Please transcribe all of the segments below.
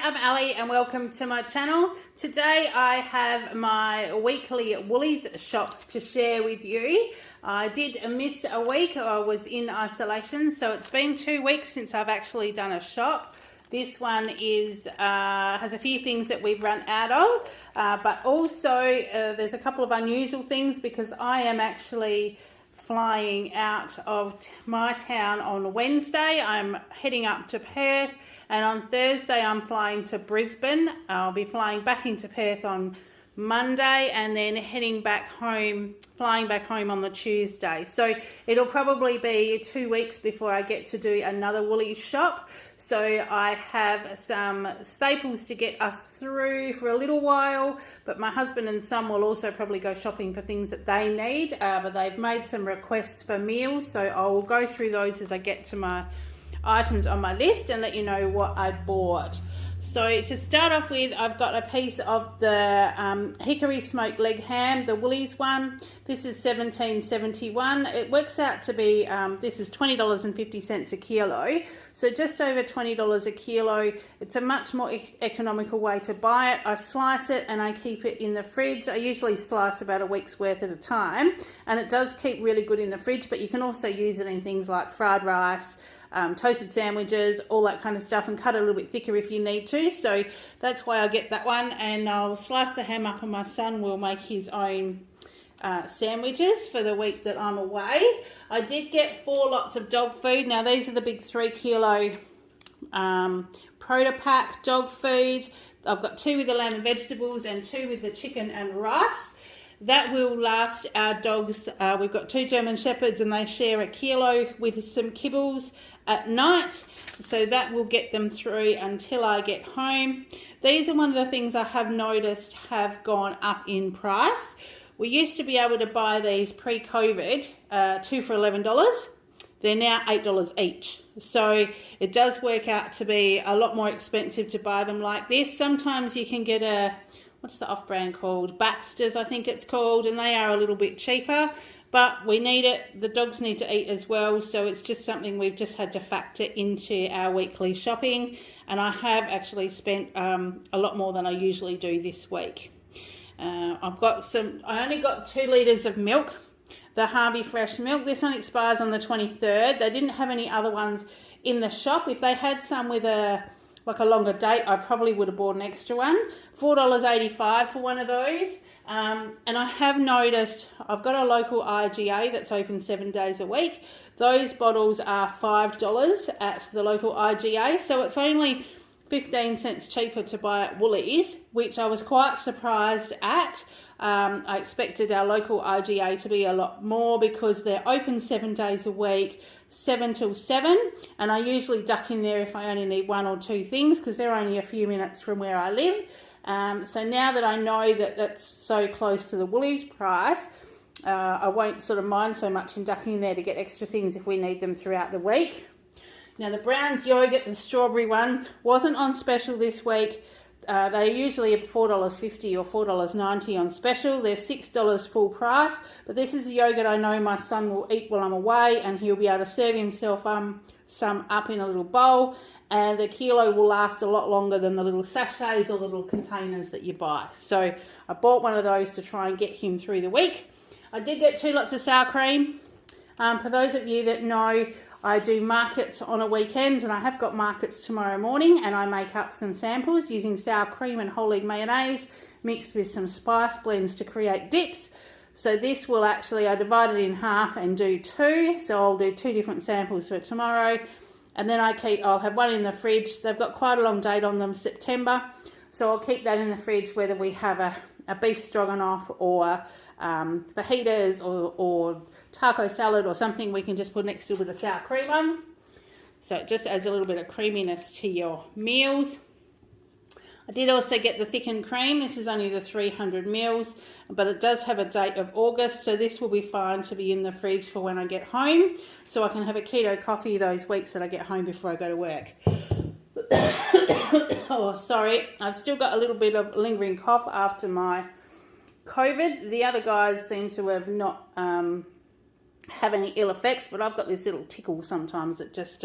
I'm Ali and welcome to my channel. Today I have my weekly Woolies shop to share with you. I did miss a week. I was in isolation, so it's been 2 weeks since I've actually done a shop. This one is has a few things that we've run out of, but also there's a couple of unusual things because I am actually flying out of my town on Wednesday. I'm heading up to Perth, and on Thursday I'm flying to Brisbane. I'll be flying back into Perth on Monday and then heading back home, flying back home on the Tuesday. So it'll probably be 2 weeks before I get to do another Woolies shop. So I have some staples to get us through for a little while, but my husband and son will also probably go shopping for things that they need, but they've made some requests for meals, so I will go through those as I get to my items on my list and let you know what I bought. So to start off with, I've got a piece of the Hickory Smoked Leg Ham, the Woolies one. This is $17.71. It works out to be, this is $20.50 a kilo. So just over $20 a kilo. It's a much more economical way to buy it. I slice it and I keep it in the fridge. I usually slice about a week's worth at a time. And it does keep really good in the fridge, but you can also use it in things like fried rice, toasted sandwiches, all that kind of stuff, and cut it a little bit thicker if you need to. So that's why I get that one, and I'll slice the ham up and my son will make his own sandwiches for the week that I'm away. I did get 4 lots of dog food. Now these are the big 3 kilo Protopack dog food. I've got 2 with the lamb and vegetables and 2 with the chicken and rice. That will last our dogs. We've got 2 German Shepherds and they share a kilo with some kibbles at night. So that will get them through until I get home. These are one of the things I have noticed have gone up in price. We used to be able to buy these pre-COVID, 2 for $11. They're now $8 each. So it does work out to be a lot more expensive to buy them like this. Sometimes you can get a, what's the off-brand called? Baxter's, I think it's called, and they are a little bit cheaper, but we need it. The dogs need to eat as well, so it's just something we've just had to factor into our weekly shopping, and I have actually spent a lot more than I usually do this week. I only got 2 litres of milk, the Harvey Fresh milk. This one expires on the 23rd. They didn't have any other ones in the shop. If they had some with a longer date, I probably would have bought an extra one. $4.85 for one of those. And I have noticed I've got a local IGA that's open 7 days a week. Those bottles are $5 at the local IGA, so it's only 15 cents cheaper to buy at Woolies, which I was quite surprised at. I expected our local IGA to be a lot more because they're open 7 days a week, 7 till 7, and I usually duck in there if I only need 1 or 2 things because they're only a few minutes from where I live. So now that I know that that's so close to the Woolies price, I won't sort of mind so much in ducking in there to get extra things if we need them throughout the week. Now the Brown's yogurt, the strawberry one, wasn't on special this week. They're usually at $4.50 or $4.90 on special. They're $6 full price, but this is the yogurt I know my son will eat while I'm away, and he'll be able to serve himself some up in a little bowl, and the kilo will last a lot longer than the little sachets or the little containers that you buy. So I bought one of those to try and get him through the week. I did get 2 lots of sour cream. For those of you that know, I do markets on a weekend, and I have got markets tomorrow morning, and I make up some samples using sour cream and whole egg mayonnaise mixed with some spice blends to create dips. So this will actually, I divide it in half and do 2, so I'll do 2 different samples for tomorrow, and then I'll have one in the fridge. They've got quite a long date on them, September, so I'll keep that in the fridge whether we have a beef stroganoff or fajitas or taco salad or something. We can just put next to a bit of sour cream on, so it just adds a little bit of creaminess to your meals. I did also get the thickened cream. This is only the 300 mils, but it does have a date of August, so this will be fine to be in the fridge for when I get home, so I can have a keto coffee those weeks that I get home before I go to work. Oh, sorry, I've still got a little bit of lingering cough after my COVID. The other guys seem to have not have any ill effects, but I've got this little tickle sometimes that just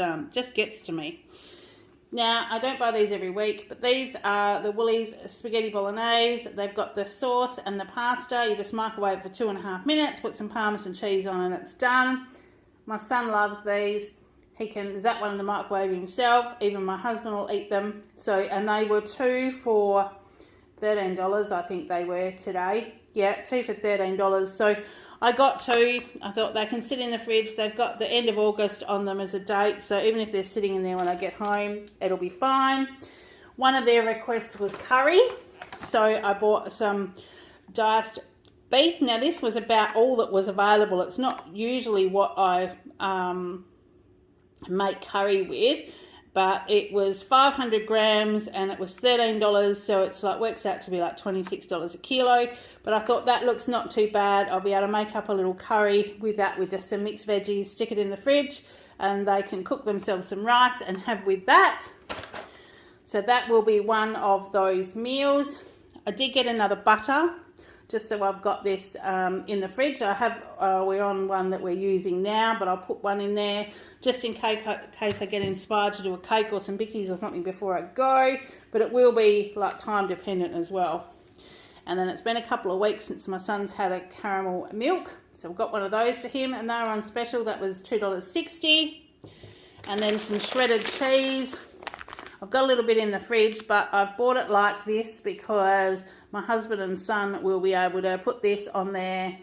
gets to me. Now, I don't buy these every week, but these are the Woolies Spaghetti Bolognese. They've got the sauce and the pasta. You just microwave it for 2.5 minutes, put some Parmesan cheese on, and it's done. My son loves these. He can zap one in the microwave himself. Even my husband will eat them. So, and they were 2 for $13, I think they were today. Yeah, 2 for $13. So I got 2. I thought they can sit in the fridge. They've got the end of August on them as a date. So even if they're sitting in there when I get home, it'll be fine. One of their requests was curry. So I bought some diced beef. Now this was about all that was available. It's not usually what I make curry with. But it was 500 grams and it was $13, so it's like works out to be like $26 a kilo. But I thought that looks not too bad. I'll be able to make up a little curry with that, with just some mixed veggies, stick it in the fridge, and they can cook themselves some rice and have with that. So that will be one of those meals. I did get another butter, just so I've got this in the fridge. I have, we're on one that we're using now, but I'll put one in there just in case I get inspired to do a cake or some bickies or something before I go. But it will be like time dependent as well. And then it's been a couple of weeks since my son's had a caramel milk. So I've got one of those for him, and they were on special. That was $2.60. And then some shredded cheese. I've got a little bit in the fridge, but I've bought it like this because my husband and son will be able to put this on their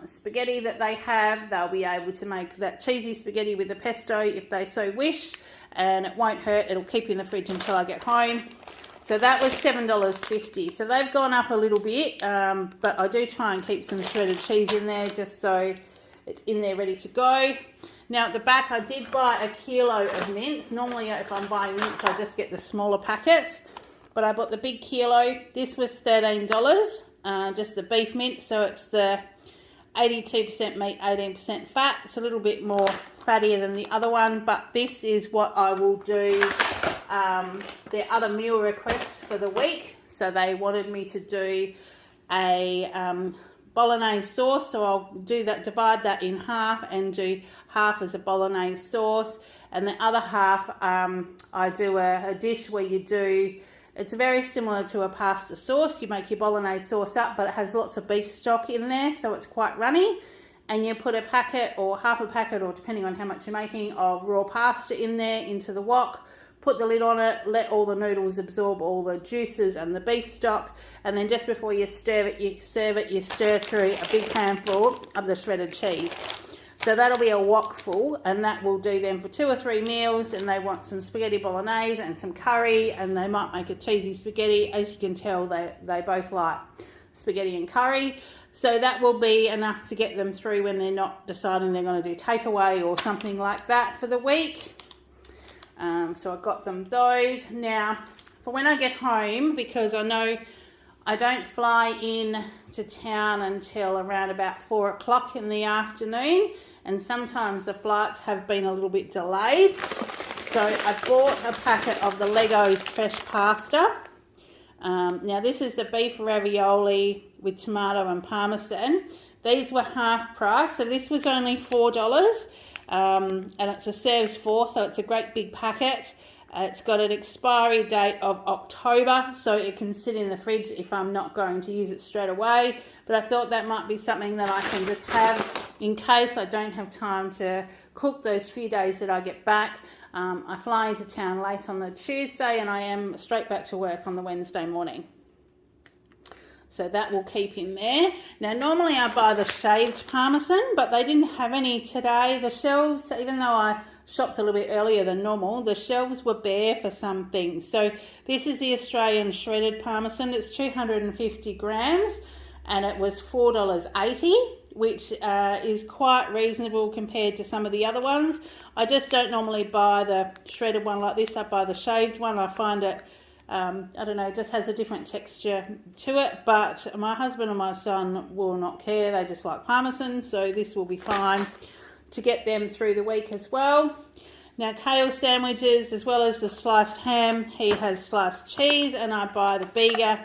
spaghetti that they have. They'll be able to make that cheesy spaghetti with the pesto if they so wish, and it won't hurt. It'll keep in the fridge until I get home. So that was $7.50. So they've gone up a little bit, but I do try and keep some shredded cheese in there just so it's in there ready to go. Now at the back I did buy a kilo of mince. Normally if I'm buying mince I just get the smaller packets, but I bought the big kilo. This was $13, just the beef mince, so it's the 82% meat, 18% fat. It's a little bit more fattier than the other one, but this is what I will do. Their other meal requests for the week, so they wanted me to do a Bolognese sauce, so I'll do that, divide that in half and do half as a Bolognese sauce, and the other half I do a dish where you do, it's very similar to a pasta sauce. You make your Bolognese sauce up, but it has lots of beef stock in there, so it's quite runny. And you put a packet or half a packet, or depending on how much you're making, of raw pasta in there into the wok. Put the lid on it, let all the noodles absorb all the juices and the beef stock. And then just before you serve it, you stir through a big handful of the shredded cheese. So that'll be a wok full, and that will do them for 2 or 3 meals. And they want some spaghetti bolognese and some curry, and they might make a cheesy spaghetti. As you can tell, they both like spaghetti and curry. So that will be enough to get them through when they're not deciding they're going to do takeaway or something like that for the week. So I got them those. Now, for when I get home, because I know I don't fly in to town until around about 4 o'clock in the afternoon, and sometimes the flights have been a little bit delayed. So I bought a packet of the Legos fresh pasta. Now this is the beef ravioli with tomato and Parmesan. These were half price, so this was only $4. And it's a serves 4, so it's a great big packet. It's got an expiry date of October, so it can sit in the fridge if I'm not going to use it straight away. But I thought that might be something that I can just have in case I don't have time to cook those few days that I get back. I fly into town late on the Tuesday, and I am straight back to work on the Wednesday morning. So that will keep in there. Now, normally I buy the shaved Parmesan, but they didn't have any today. The shelves, even though I shopped a little bit earlier than normal, the shelves were bare for some things. So this is the Australian shredded Parmesan. It's 250 grams, and it was $4.80, which is quite reasonable compared to some of the other ones. I just don't normally buy the shredded one like this. I buy the shaved one. I find it, I don't know, it just has a different texture to it, but my husband and my son will not care. They just like Parmesan, so this will be fine to get them through the week as well. Now, Kale Sandwiches, as well as the sliced ham, he has sliced cheese, and I buy the bigger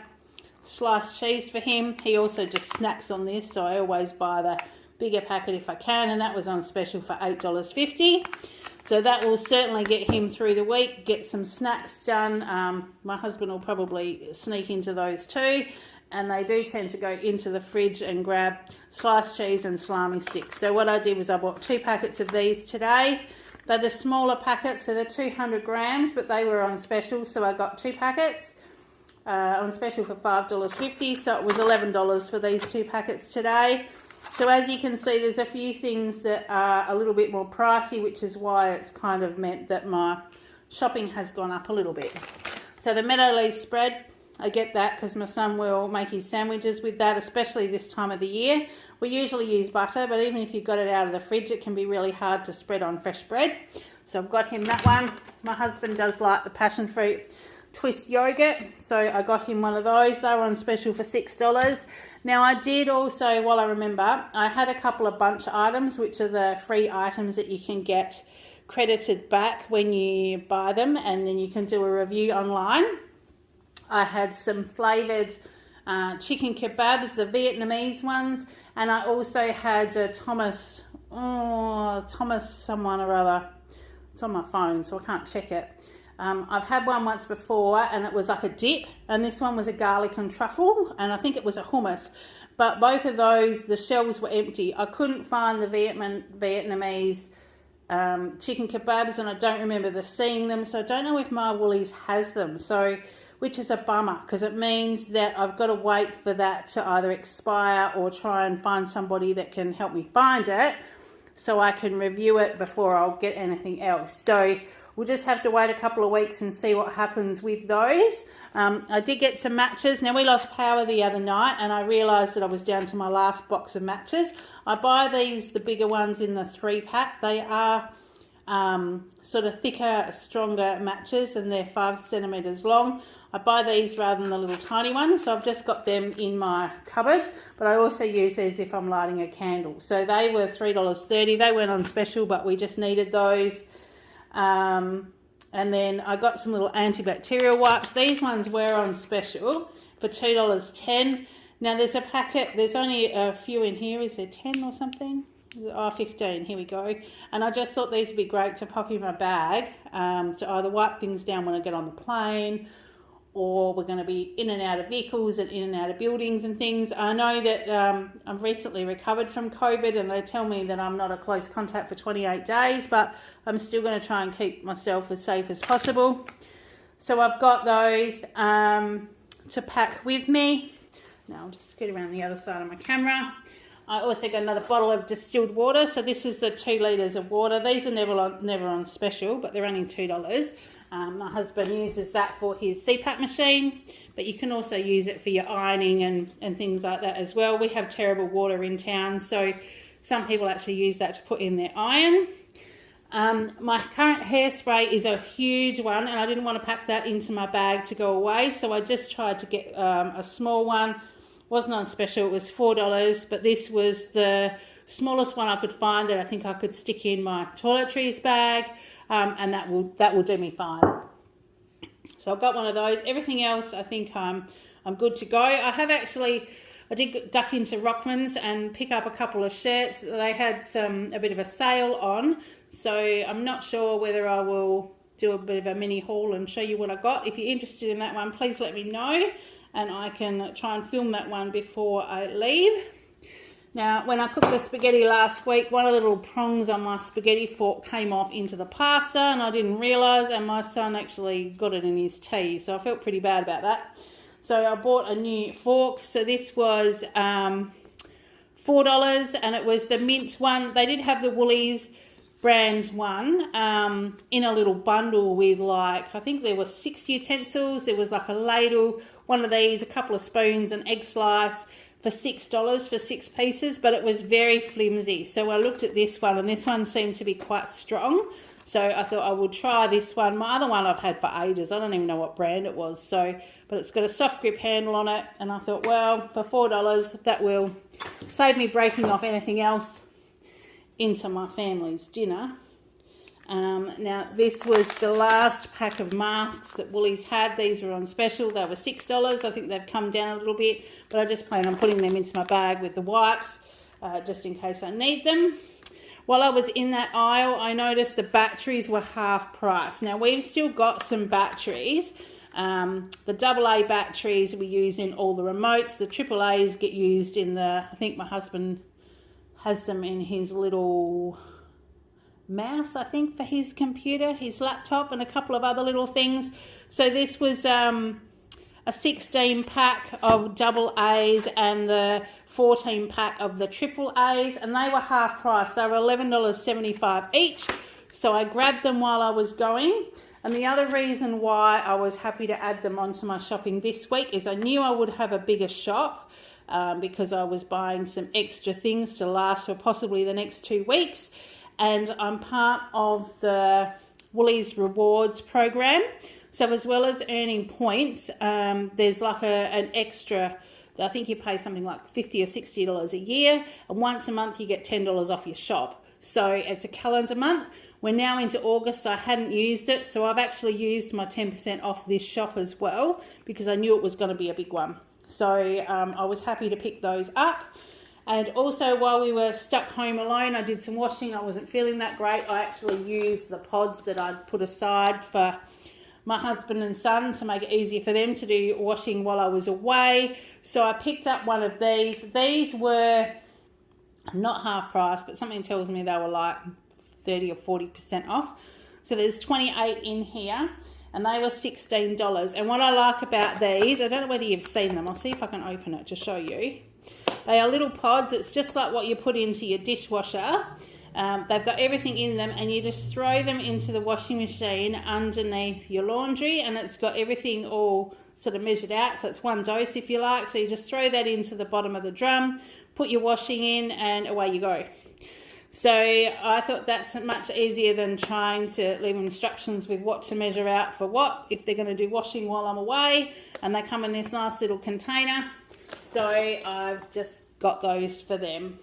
sliced cheese for him. He also just snacks on this, so I always buy the bigger packet if I can, and that was on special for $8.50. So So that will certainly get him through the week, get some snacks done. My husband will probably sneak into those too. And they do tend to go into the fridge and grab sliced cheese and salami sticks. So what I did was I bought 2 packets of these today. They're the smaller packets, so they're 200 grams, but they were on special, so I got 2 packets on special for $5.50, so it was $11 for these 2 packets today. So as you can see, there's a few things that are a little bit more pricey, which is why it's kind of meant that my shopping has gone up a little bit. So the Meadow leaf spread, I get that because my son will make his sandwiches with that, especially this time of the year. We usually use butter, but even if you've got it out of the fridge, it can be really hard to spread on fresh bread. So I've got him that one. My husband does like the passion fruit twist yogurt, so I got him one of those. They were on special for $6. Now I did also, while I remember, I had a couple of bunch items, which are the free items that you can get credited back when you buy them, and then you can do a review online. I had some flavoured chicken kebabs, the Vietnamese ones, and I also had a Thomas someone or other. It's on my phone, so I can't check it. I've had one once before, and it was like a dip, and this one was a garlic and truffle, and I think it was a hummus. But both of those, the shelves were empty. I couldn't find the Vietnamese chicken kebabs, and I don't remember seeing them, so I don't know if my Woolies has them. So, which is a bummer, because it means that I've got to wait for that to either expire or try and find somebody that can help me find it so I can review it before I'll get anything else. So we'll just have to wait a couple of weeks and see what happens with those. I did get some matches. Now, we lost power the other night, and I realised that I was down to my last box of matches. I buy these, the bigger ones, in the 3-pack. They are sort of thicker, stronger matches, and they're 5 centimetres long. I buy these rather than the little tiny ones, so I've just got them in my cupboard, but I also use these if I'm lighting a candle. So they were $3.30. They weren't on special, but we just needed those. And then I got some little antibacterial wipes. These ones were on special for $2.10. Now there's a packet, there's only a few in here. Is there 10 or something? Oh, 15, here we go. And I just thought these would be great to pop in my bag, to either wipe things down when I get on the plane, or we're going to be in and out of vehicles and in and out of buildings and things. I know that I've recently recovered from COVID, and they tell me that I'm not a close contact for 28 days, but I'm still going to try and keep myself as safe as possible. So I've got those to pack with me. Now I'll just get around the other side of my camera. I also got another bottle of distilled water. So this is the 2 litres of water. These are never on special, but they're only $2. My husband uses that for his CPAP machine, but you can also use it for your ironing and things like that as well. We have terrible water in town, so some people actually use that to put in their iron. My current hairspray is a huge one, and I didn't want to pack that into my bag to go away, so I just tried to get a small one. Wasn't on special, it was $4, but this was the smallest one I could find that I think I could stick in my toiletries bag. And that will do me fine. So I've got one of those. Everything else, I think I'm good to go. I did duck into Mcminnes and pick up a couple of shirts. They had a bit of a sale on, so I'm not sure whether I will do a bit of a mini haul and show you what I got. If you're interested in that one, please let me know, and I can try and film that one before I leave. Now, when I cooked the spaghetti last week, one of the little prongs on my spaghetti fork came off into the pasta, and I didn't realise, and my son actually got it in his tea, so I felt pretty bad about that. So I bought a new fork. So this was $4, and it was the mint one. They did have the Woolies brand one in a little bundle with, like, I think there were 6 utensils. There was like a ladle, one of these, a couple of spoons, an egg slice, for $6 for 6 pieces, but it was very flimsy. So I looked at this one, and this one seemed to be quite strong. So I thought I would try this one. My other one I've had for ages. I don't even know what brand it was. But it's got a soft grip handle on it, and I thought, well, for $4, that will save me breaking off anything else into my family's dinner. Now, this was the last pack of masks that Woolies had. These were on special. They were $6. I think they've come down a little bit, but I just plan on putting them into my bag with the wipes, just in case I need them. while I was in that aisle, I noticed the batteries were half price. Now, we've still got some batteries. The AA batteries we use in all the remotes. The AAAs get used in the, I think my husband has them in his little mouse, I think, for his computer, his laptop, and a couple of other little things. So this was a 16 pack of AA's and the 14 pack of the AAA's, and they were half price. They were $11.75 each. So I grabbed them while I was going. And the other reason why I was happy to add them onto my shopping this week is I knew I would have a bigger shop because I was buying some extra things to last for possibly the next 2 weeks. And I'm part of the Woolies Rewards program. So as well as earning points, there's like an extra, I think you pay something like $50 or $60 a year. And once a month you get $10 off your shop. So it's a calendar month. We're now into August. I hadn't used it, so I've actually used my 10% off this shop as well because I knew it was going to be a big one. So I was happy to pick those up. And also while we were stuck home alone, I did some washing. I wasn't feeling that great. I actually used the pods that I'd put aside for my husband and son to make it easier for them to do washing while I was away. So I picked up one of these. These were not half price, but something tells me they were like 30 or 40% off. So there's 28 in here and they were $16. And what I like about these, I don't know whether you've seen them. I'll see if I can open it to show you. They are little pods. It's just like what you put into your dishwasher. They've got everything in them and you just throw them into the washing machine underneath your laundry, and it's got everything all sort of measured out. So it's one dose if you like. So you just throw that into the bottom of the drum, put your washing in, and away you go. So I thought that's much easier than trying to leave instructions with what to measure out for what if they're going to do washing while I'm away, and they come in this nice little container. So I've just got those for them.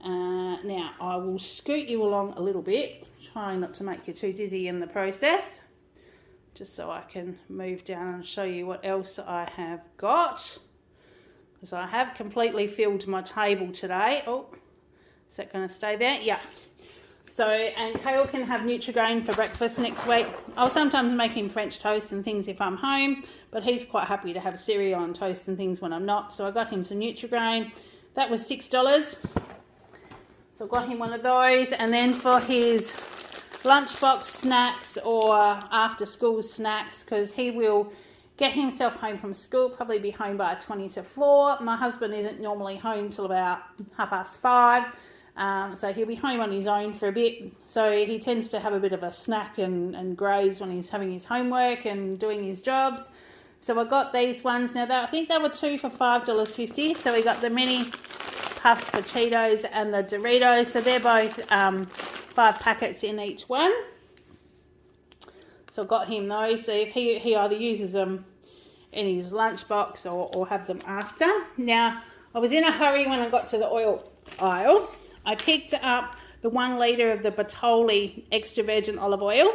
Now I will scoot you along a little bit, trying not to make you too dizzy in the process, just so I can move down and show you what else I have got, because I have completely filled my table today. Oh, is that going to stay there? Yeah. So, and Kale can have Nutri-Grain for breakfast next week. I'll sometimes make him French toast and things if I'm home, but he's quite happy to have cereal and toast and things when I'm not. So I got him some Nutri-Grain. That was $6. So I got him one of those. And then for his lunchbox snacks or after school snacks, because he will get himself home from school, probably be home by 20 to 4. My husband isn't normally home till about 5:30. So he'll be home on his own for a bit. So he tends to have a bit of a snack and graze when he's having his homework and doing his jobs. So I got these ones. Now, I think they were 2 for $5.50. So we got the mini puffs for Cheetos and the Doritos. So they're both 5 packets in each one. So I got him those. So if he either uses them in his lunchbox or have them after. Now, I was in a hurry when I got to the oil aisle. I picked up the 1 litre of the Bertolli extra virgin olive oil.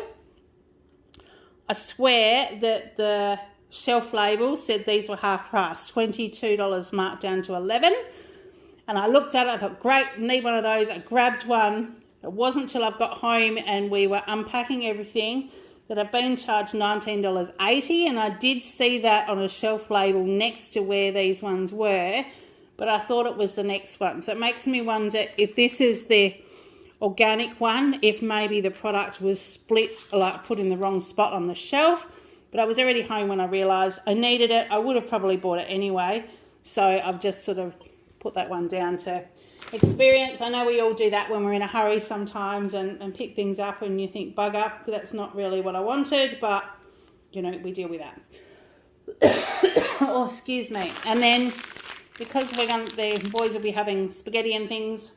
I swear that the shelf label said these were half price, $22 marked down to $11. And I looked at it, I thought, great, need one of those. I grabbed one. It wasn't until I got home and we were unpacking everything that I've been charged $19.80. And I did see that on a shelf label next to where these ones were, but I thought it was the next one. So it makes me wonder if this is the organic one, if maybe the product was split, like put in the wrong spot on the shelf. But I was already home when I realised I needed it. I would have probably bought it anyway. So I've just sort of put that one down to experience. I know we all do that when we're in a hurry sometimes and pick things up and you think, bugger, that's not really what I wanted. But, you know, we deal with that. Oh, excuse me. And then, because the boys will be having spaghetti and things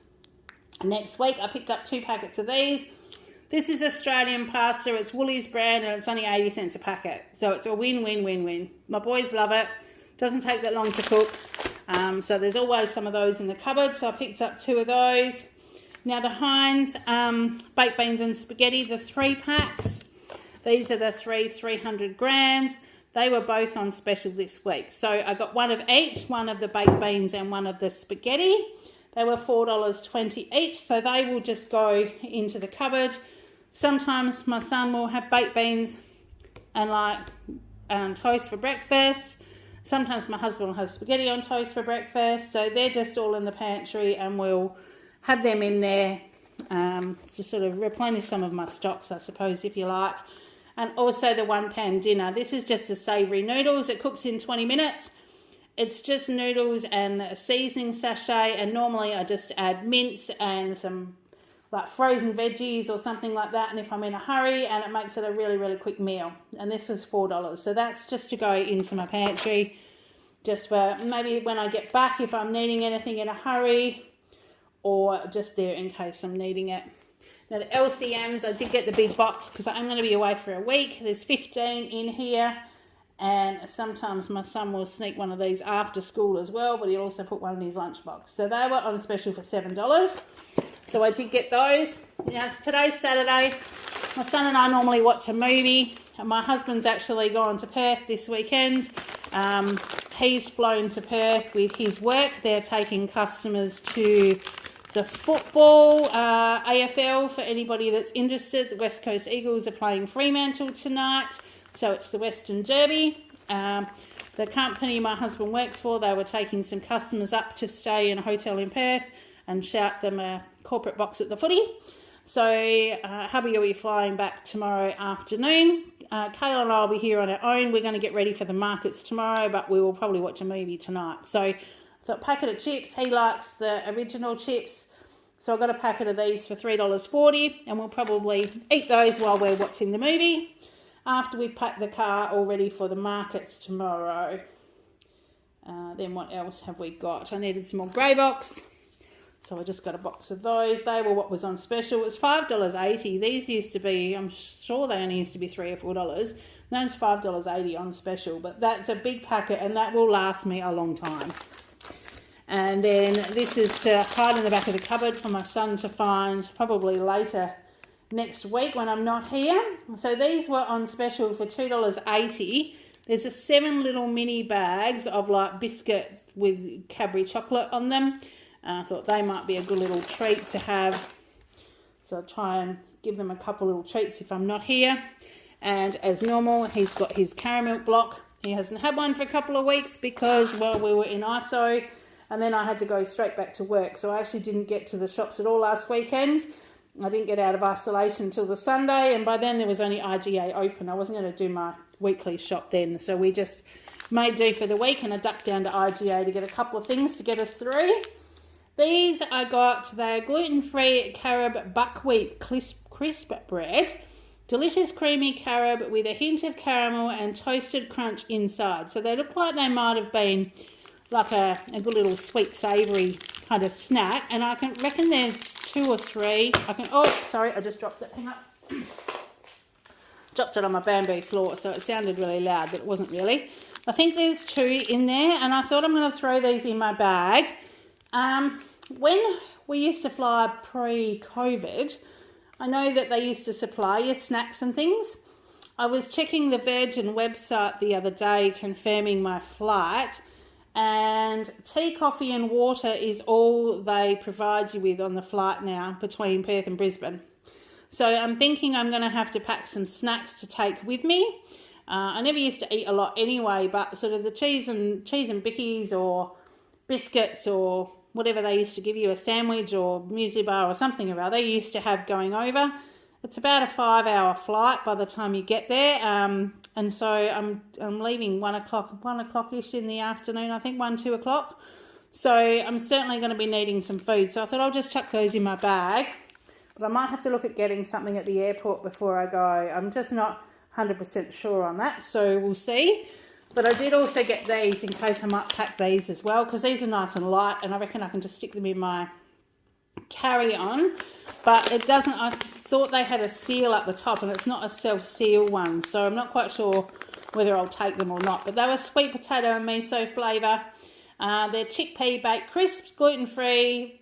next week, I picked up 2 packets of these. This is Australian pasta. It's Woolies brand and it's only 80 cents a packet. So it's a win-win-win-win. My boys love it. Doesn't take that long to cook. So there's always some of those in the cupboard. So I picked up 2 of those. Now the Heinz baked beans and spaghetti, the 3 packs. These are the 300 grams. They were both on special this week. So I got one of each, one of the baked beans and one of the spaghetti. They were $4.20 each, so they will just go into the cupboard. Sometimes my son will have baked beans and toast for breakfast. Sometimes my husband will have spaghetti on toast for breakfast. So they're just all in the pantry, and we'll have them in there to sort of replenish some of my stocks, I suppose, if you like. And also the one-pan dinner. This is just the savoury noodles. It cooks in 20 minutes. It's just noodles and a seasoning sachet, and normally I just add mince and some like frozen veggies or something like that, and if I'm in a hurry, and it makes it a really, really quick meal. And this was $4. So that's just to go into my pantry, just for maybe when I get back, if I'm needing anything in a hurry, or just there in case I'm needing it. Now the LCMs, I did get the big box because I'm going to be away for a week. There's 15 in here. And sometimes my son will sneak one of these after school as well, but he'll also put one in his lunchbox. So they were on special for $7. So I did get those. Now, today's Saturday. My son and I normally watch a movie. And my husband's actually gone to Perth this weekend. He's flown to Perth with his work. They're taking customers to the football, AFL, for anybody that's interested. The West Coast Eagles are playing Fremantle tonight. So it's the Western Derby. The company my husband works for, they were taking some customers up to stay in a hotel in Perth and shout them a corporate box at the footy. So hubby will be flying back tomorrow afternoon. Kale and I will be here on our own. We're going to get ready for the markets tomorrow, but we will probably watch a movie tonight. So I thought packet of chips. He likes the original chips. So I got a packet of these for $3.40, and we'll probably eat those while we're watching the movie, after we've packed the car all ready for the markets tomorrow. Then what else have we got? I needed some more grey box, so I just got a box of those. They were what was on special. It was $5.80. These used to be, I'm sure they only used to be $3 or $4. Those $5.80 on special, but that's a big packet, and that will last me a long time. And then this is to hide in the back of the cupboard for my son to find probably later next week when I'm not here. So these were on special for $2.80. There's a 7 little mini bags of like biscuits with Cadbury chocolate on them. I thought they might be a good little treat to have. So I'll try and give them a couple little treats if I'm not here. And as normal, he's got his caramel block. He hasn't had one for a couple of weeks because, well, we were in ISO, and then I had to go straight back to work. So I actually didn't get to the shops at all last weekend. I didn't get out of isolation until the Sunday, and by then there was only IGA open. I wasn't going to do my weekly shop then, so we just made do for the week, and I ducked down to IGA to get a couple of things to get us through. These I got, they're gluten-free carob buckwheat crisp bread. Delicious creamy carob with a hint of caramel and toasted crunch inside. So they look like they might have been like a good little sweet savoury kind of snack, and I can reckon there's 2 or 3. Oh, sorry, I just dropped it. Hang on. Dropped it on my bamboo floor, so it sounded really loud, but it wasn't really. I think there's 2 in there, and I thought I'm going to throw these in my bag. When we used to fly pre-COVID, I know that they used to supply you snacks and things. I was checking the Virgin website the other day, confirming my flight, and tea, coffee and water is all they provide you with on the flight now between Perth and Brisbane. So I'm thinking I'm going to have to pack some snacks to take with me. I never used to eat a lot anyway, but sort of the cheese and bickies or biscuits or whatever they used to give you, a sandwich or muesli bar or something or other, you used to have going over. It's about a 5-hour flight by the time you get there, and so I'm leaving 1 o'clock-ish in the afternoon, I think 1-2 o'clock. So I'm certainly going to be needing some food. So I thought I'll just chuck those in my bag, but I might have to look at getting something at the airport before I go. I'm just not 100% sure on that, so we'll see. But I did also get these in case I might pack these as well, because these are nice and light, and I reckon I can just stick them in my carry-on. But it doesn't, I thought they had a seal at the top, and it's not a self-seal one, so I'm not quite sure whether I'll take them or not. But they were sweet potato and miso flavour. They're chickpea baked crisps, gluten-free,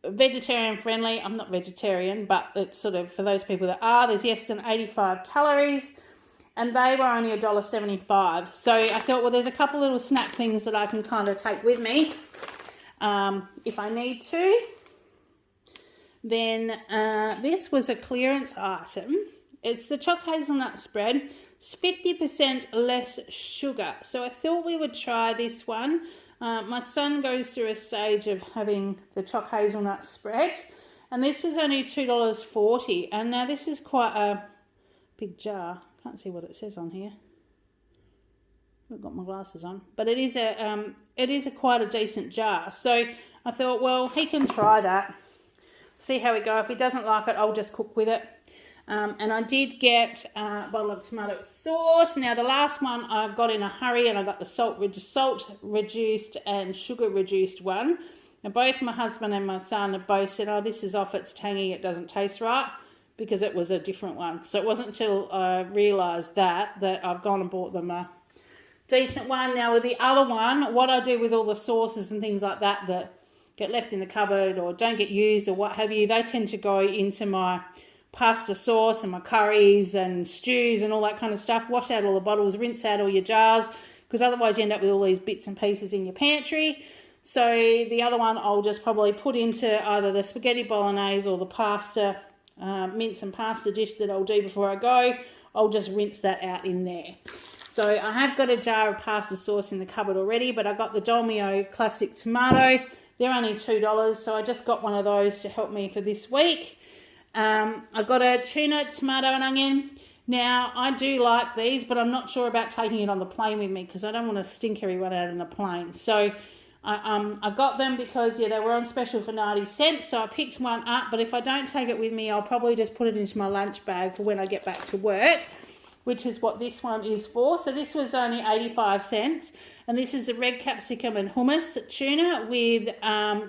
vegetarian friendly. I'm not vegetarian, but it's sort of for those people that are. There's less than 85 calories, and they were only $1.75. So I thought, well, there's a couple little snack things that I can kind of take with me. if I need to. Then this was a clearance item. It's the Choc hazelnut spread. It's 50% less sugar. So I thought we would try this one. My son goes through a stage of having the Choc hazelnut spread. And this was only $2.40. And now this is quite a big jar. Can't see what it says on here. I've got my glasses on. But it is a quite a decent jar. So I thought, well, he can try that. See how we go. If he doesn't like it, I'll just cook with it. And I did get a bottle of tomato sauce. Now, the last one I got in a hurry, and I got the salt reduced and sugar reduced one. And both my husband and my son have both said, oh, this is off, it's tangy, it doesn't taste right, because it was a different one. So it wasn't until I realised that I've gone and bought them a decent one. Now, with the other one, what I do with all the sauces and things like that get left in the cupboard or don't get used or what have you, they tend to go into my pasta sauce and my curries and stews and all that kind of stuff. Wash out all the bottles, rinse out all your jars, because otherwise you end up with all these bits and pieces in your pantry. So the other one I'll just probably put into either the spaghetti bolognese or the pasta, mince and pasta dish that I'll do before I go. I'll just rinse that out in there. So I have got a jar of pasta sauce in the cupboard already, but I got the Dolmio Classic Tomato. They're only $2, so I just got one of those to help me for this week. I got a tuna, tomato and onion. Now, I do like these, but I'm not sure about taking it on the plane with me because I don't want to stink everyone out on the plane. So I got them because, yeah, they were on special for 90 cents, so I picked one up. But if I don't take it with me, I'll probably just put it into my lunch bag for when I get back to work, which is what this one is for. So this was only 85 cents. And this is a red capsicum and hummus tuna with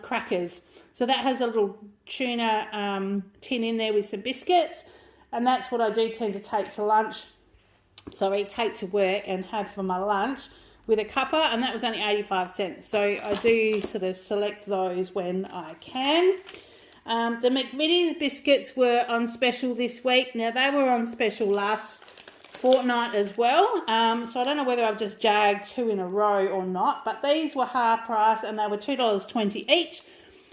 crackers. So that has a little tuna tin in there with some biscuits. And that's what I do tend to take to lunch. Sorry, take to work and have for my lunch with a cuppa. And that was only 85 cents. So I do sort of select those when I can. The Mcminnes Biscuits were on special this week. Now, they were on special last fortnight as well, so I don't know whether I've just jagged two in a row or not, but these were half price and they were $2.20 each.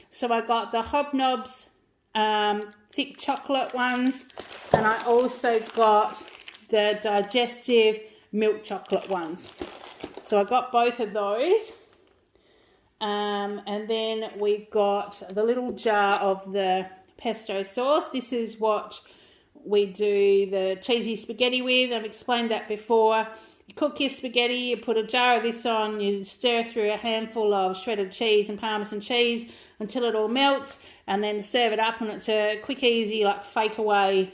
So I got the Hobnobs thick chocolate ones, and I also got the digestive milk chocolate ones. So I got both of those, and then we got the little jar of the pesto sauce. This is what we do the cheesy spaghetti with. I've explained that before. You cook your spaghetti, you put a jar of this on, you stir through a handful of shredded cheese and Parmesan cheese until it all melts, and then serve it up, and it's a quick, easy, like fake away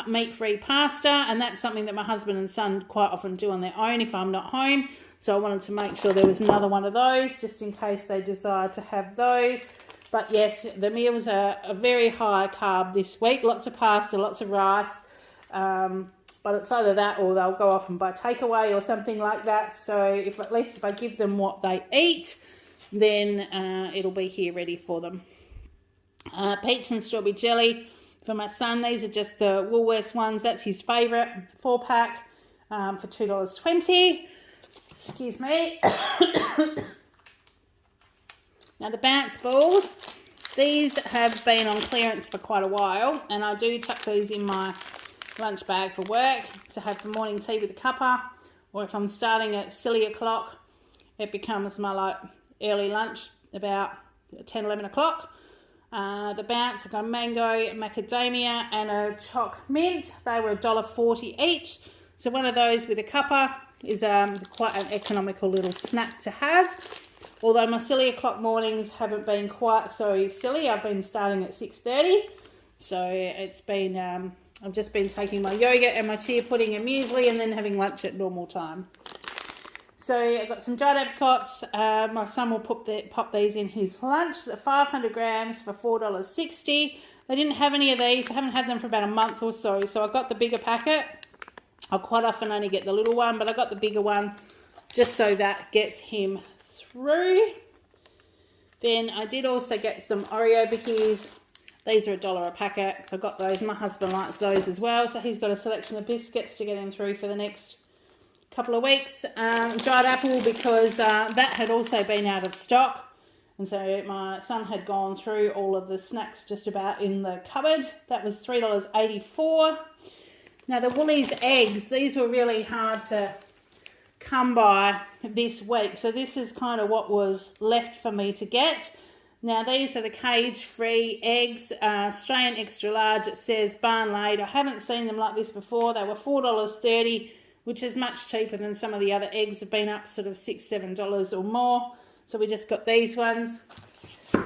meat-free pasta, and that's something that my husband and son quite often do on their own if I'm not home. So I wanted to make sure there was another one of those just in case they desire to have those. But yes, the meals are a very high carb this week. Lots of pasta, lots of rice. But it's either that or they'll go off and buy takeaway or something like that. So at least if I give them what they eat, then it'll be here ready for them. Peach and strawberry jelly for my son. These are just the Woolworths ones. That's his favourite. 4-pack for $2.20. Excuse me. Now the bounce balls, these have been on clearance for quite a while, and I do tuck these in my lunch bag for work to have for morning tea with a cuppa, or if I'm starting at silly o'clock, it becomes my like early lunch about 10, 11 o'clock. The bounce, I've got a mango, macadamia and a choc mint. They were $1.40 each. So one of those with a cuppa is quite an economical little snack to have. Although my silly o'clock mornings haven't been quite so silly. I've been starting at 6:30. So it's been, I've just been taking my yogurt and my chia pudding and muesli and then having lunch at normal time. So I've got some dried apricots. My son will pop these in his lunch. They're 500 grams for $4.60. They didn't have any of these. I haven't had them for about a month or so. So I got the bigger packet. I quite often only get the little one, but I got the bigger one just so that gets him through. Then I did also get some Oreo bickies. These are $1 a packet, so I got those. My husband likes those as well, so he's got a selection of biscuits to get him through for the next couple of weeks. Dried apple, because that had also been out of stock. And so my son had gone through all of the snacks just about in the cupboard. That was $3.84. Now the Woolies eggs, these were really hard to come by this week. So this is kind of what was left for me to get. Now these are the cage-free eggs, Australian extra large. It says barn laid. I haven't seen them like this before. They were $4.30, which is much cheaper than some of the other eggs. Have been up sort of $6, $7 or more. So we just got these ones.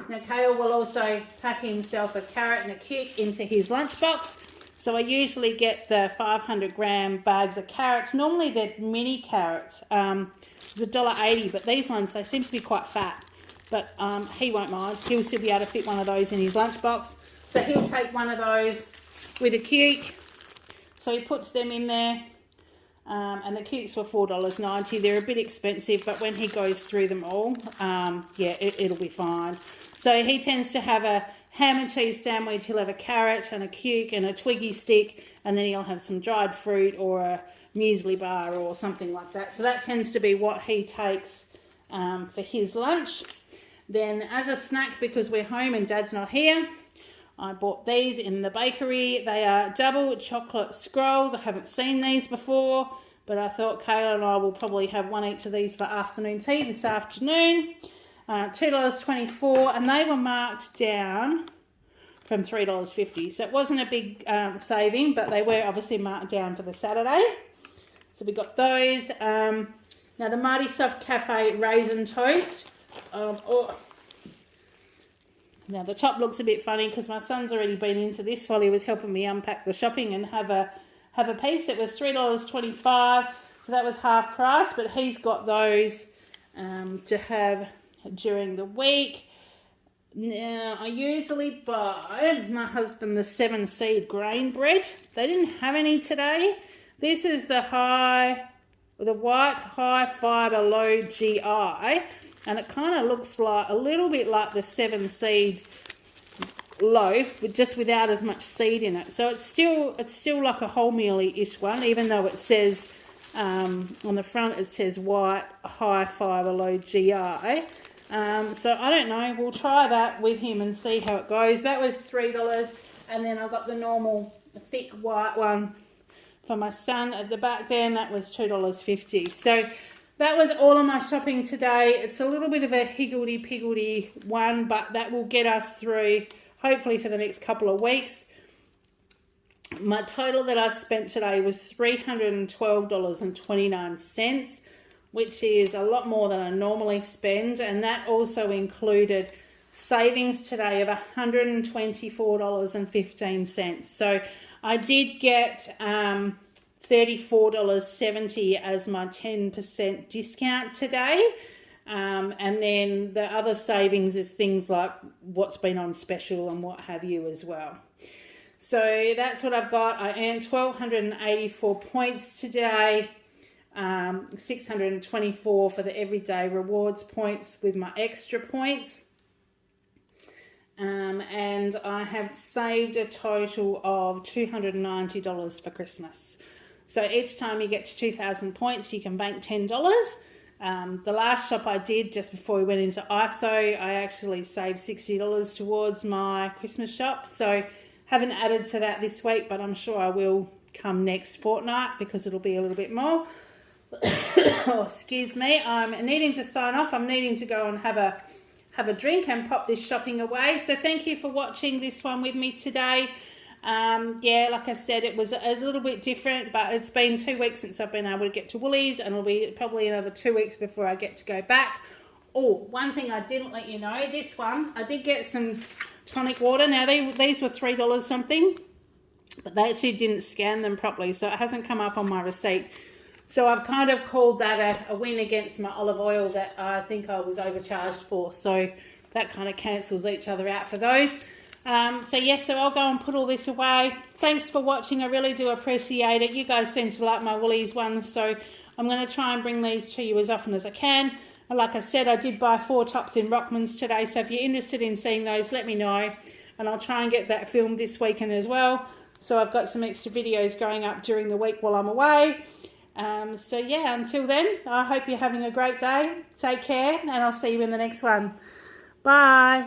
Now Kale will also pack himself a carrot and a cuke into his lunchbox. So I usually get the 500 gram bags of carrots. Normally they're mini carrots. It's $1.80, but these ones, they seem to be quite fat. But he won't mind. He'll still be able to fit one of those in his lunchbox. So he'll take one of those with a cuke. So he puts them in there. And the cukes were $4.90. They're a bit expensive, but when he goes through them all, yeah, it'll be fine. So he tends to have a ham and cheese sandwich. He'll have a carrot and a cuke and a Twiggy stick, and then he'll have some dried fruit or a muesli bar or something like that. So that tends to be what he takes for his lunch. Then as a snack, because we're home and Dad's not here, I bought these in the bakery. They are double chocolate scrolls. I haven't seen these before, but I thought Kayla and I will probably have one each of these for afternoon tea this afternoon. $2.24, and they were marked down from $3.50. So it wasn't a big saving, but they were obviously marked down for the Saturday. So we got those. Now the Mighty Soft Cafe Raisin Toast. Now the top looks a bit funny because my son's already been into this while he was helping me unpack the shopping and have a piece. It was $3.25, so that was half price, but he's got those to have during the week. Now I usually buy my husband the 7 seed grain bread. They didn't have any today. This is the white high fibre low GI. And it kind of looks like a little bit like the 7 seed loaf, but just without as much seed in it. So it's still like a wholemeal-ish one, even though it says on the front it says white high fibre low GI. So I don't know. We'll try that with him and see how it goes. That was $3, and then I got the normal thick white one for my son at the back there, and that was $2.50. So that was all of my shopping today. It's a little bit of a higgledy-piggledy one, but that will get us through, hopefully, for the next couple of weeks. My total that I spent today was $312.29, which is a lot more than I normally spend, and that also included savings today of $124.15. So I did get $34.70 as my 10% discount today. And then the other savings is things like what's been on special and what have you as well. So that's what I've got. I earned 1,284 points today, 624 for the everyday rewards points with my extra points. And I have saved a total of $290 for Christmas. So each time you get to 2,000 points, you can bank $10. The last shop I did just before we went into ISO, I actually saved $60 towards my Christmas shop. So haven't added to that this week, but I'm sure I will come next fortnight because it'll be a little bit more. Oh, excuse me. I'm needing to sign off. I'm needing to go and have a drink and pop this shopping away. So thank you for watching this one with me today. Yeah, like I said, it was a little bit different, but it's been 2 weeks since I've been able to get to Woolies, and it'll be probably another 2 weeks before I get to go back. Oh, one thing I didn't let you know, this one, I did get some tonic water. Now, these were $3 something, but they actually didn't scan them properly, so it hasn't come up on my receipt. So I've kind of called that a win against my olive oil that I think I was overcharged for. So that kind of cancels each other out for those. So yes, so I'll go and put all this away. Thanks for watching. I really do appreciate it. You guys seem to like my Woolies ones, so I'm going to try and bring these to you as often as I can. And like I said, I did buy 4 tops in Mcminnes today, so if you're interested in seeing those, let me know. And I'll try and get that filmed this weekend as well. So I've got some extra videos going up during the week while I'm away. So yeah, until then, I hope you're having a great day. Take care, and I'll see you in the next one. Bye.